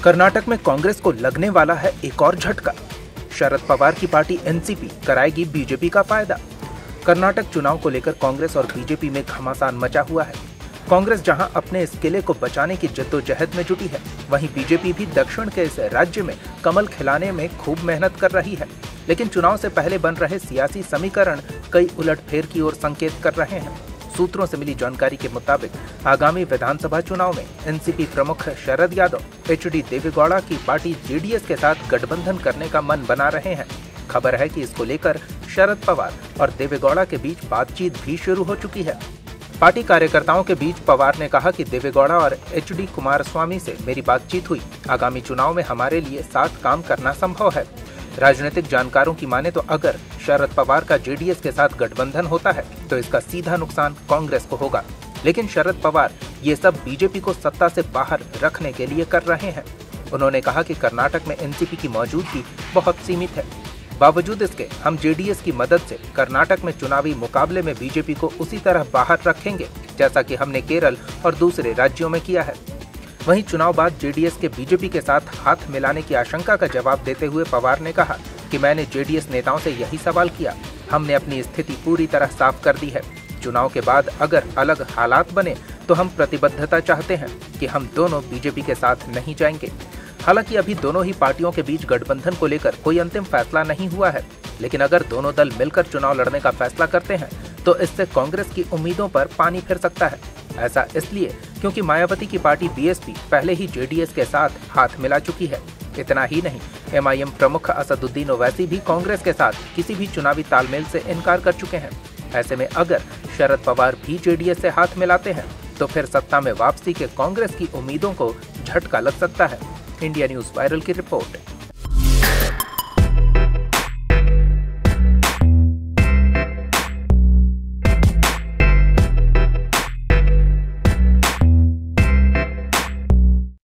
कर्नाटक में कांग्रेस को लगने वाला है एक और झटका। शरद पवार की पार्टी एनसीपी कराएगी बीजेपी का फायदा। कर्नाटक चुनाव को लेकर कांग्रेस और बीजेपी में घमासान मचा हुआ है। कांग्रेस जहां अपने इस किले को बचाने की जद्दोजहद में जुटी है, वहीं बीजेपी भी दक्षिण के इस राज्य में कमल खिलाने में खूब मेहनत कर रही है। लेकिन चुनाव से पहले बन रहे सियासी समीकरण कई उलटफेर की ओर संकेत कर रहे हैं। सूत्रों से मिली जानकारी के मुताबिक आगामी विधानसभा चुनाव में एनसीपी प्रमुख शरद यादव एचडी देवेगौड़ा की पार्टी जेडीएस के साथ गठबंधन करने का मन बना रहे हैं। खबर है कि इसको लेकर शरद पवार और देवेगौड़ा के बीच बातचीत भी शुरू हो चुकी है। पार्टी कार्यकर्ताओं के बीच पवार ने कहा कि देवेगौड़ा और एचडी कुमारस्वामी से मेरी बातचीत हुई। आगामी चुनाव में हमारे लिए साथ काम करना संभव है। राजनीतिक जानकारों की माने तो अगर शरद पवार का जेडीएस के साथ गठबंधन होता है तो इसका सीधा नुकसान कांग्रेस को होगा। लेकिन शरद पवार ये सब बीजेपी को सत्ता से बाहर रखने के लिए कर रहे हैं। उन्होंने कहा कि कर्नाटक में एनसीपी की मौजूदगी बहुत सीमित है। बावजूद इसके हम जेडीएस की मदद से कर्नाटक में चुनावी मुकाबले में बीजेपी को उसी तरह बाहर रखेंगे जैसा कि हमने केरल और दूसरे राज्यों में किया है। वहीं चुनाव बाद जेडीएस के बीजेपी के साथ हाथ मिलाने की आशंका का जवाब देते हुए पवार ने कहा कि मैंने जेडीएस नेताओं से यही सवाल किया। हमने अपनी स्थिति पूरी तरह साफ कर दी है। चुनाव के बाद अगर अलग हालात बने तो हम प्रतिबद्धता चाहते हैं कि हम दोनों बीजेपी के साथ नहीं जाएंगे। हालांकि अभी दोनों ही पार्टियों के बीच गठबंधन को लेकर कोई अंतिम फैसला नहीं हुआ है। लेकिन अगर दोनों दल मिलकर चुनाव लड़ने का फैसला करते हैं तो इससे कांग्रेस की उम्मीदों पर पानी फिर सकता है। ऐसा इसलिए क्योंकि मायावती की पार्टी बीएसपी पहले ही जेडीएस के साथ हाथ मिला चुकी है। इतना ही नहीं, एमआईएम प्रमुख असदुद्दीन ओवैसी भी कांग्रेस के साथ किसी भी चुनावी तालमेल से इनकार कर चुके हैं। ऐसे में अगर शरद पवार भी जेडीएस से हाथ मिलाते हैं तो फिर सत्ता में वापसी के कांग्रेस की उम्मीदों को झटका लग सकता है। इंडिया न्यूज़ वायरल की रिपोर्ट।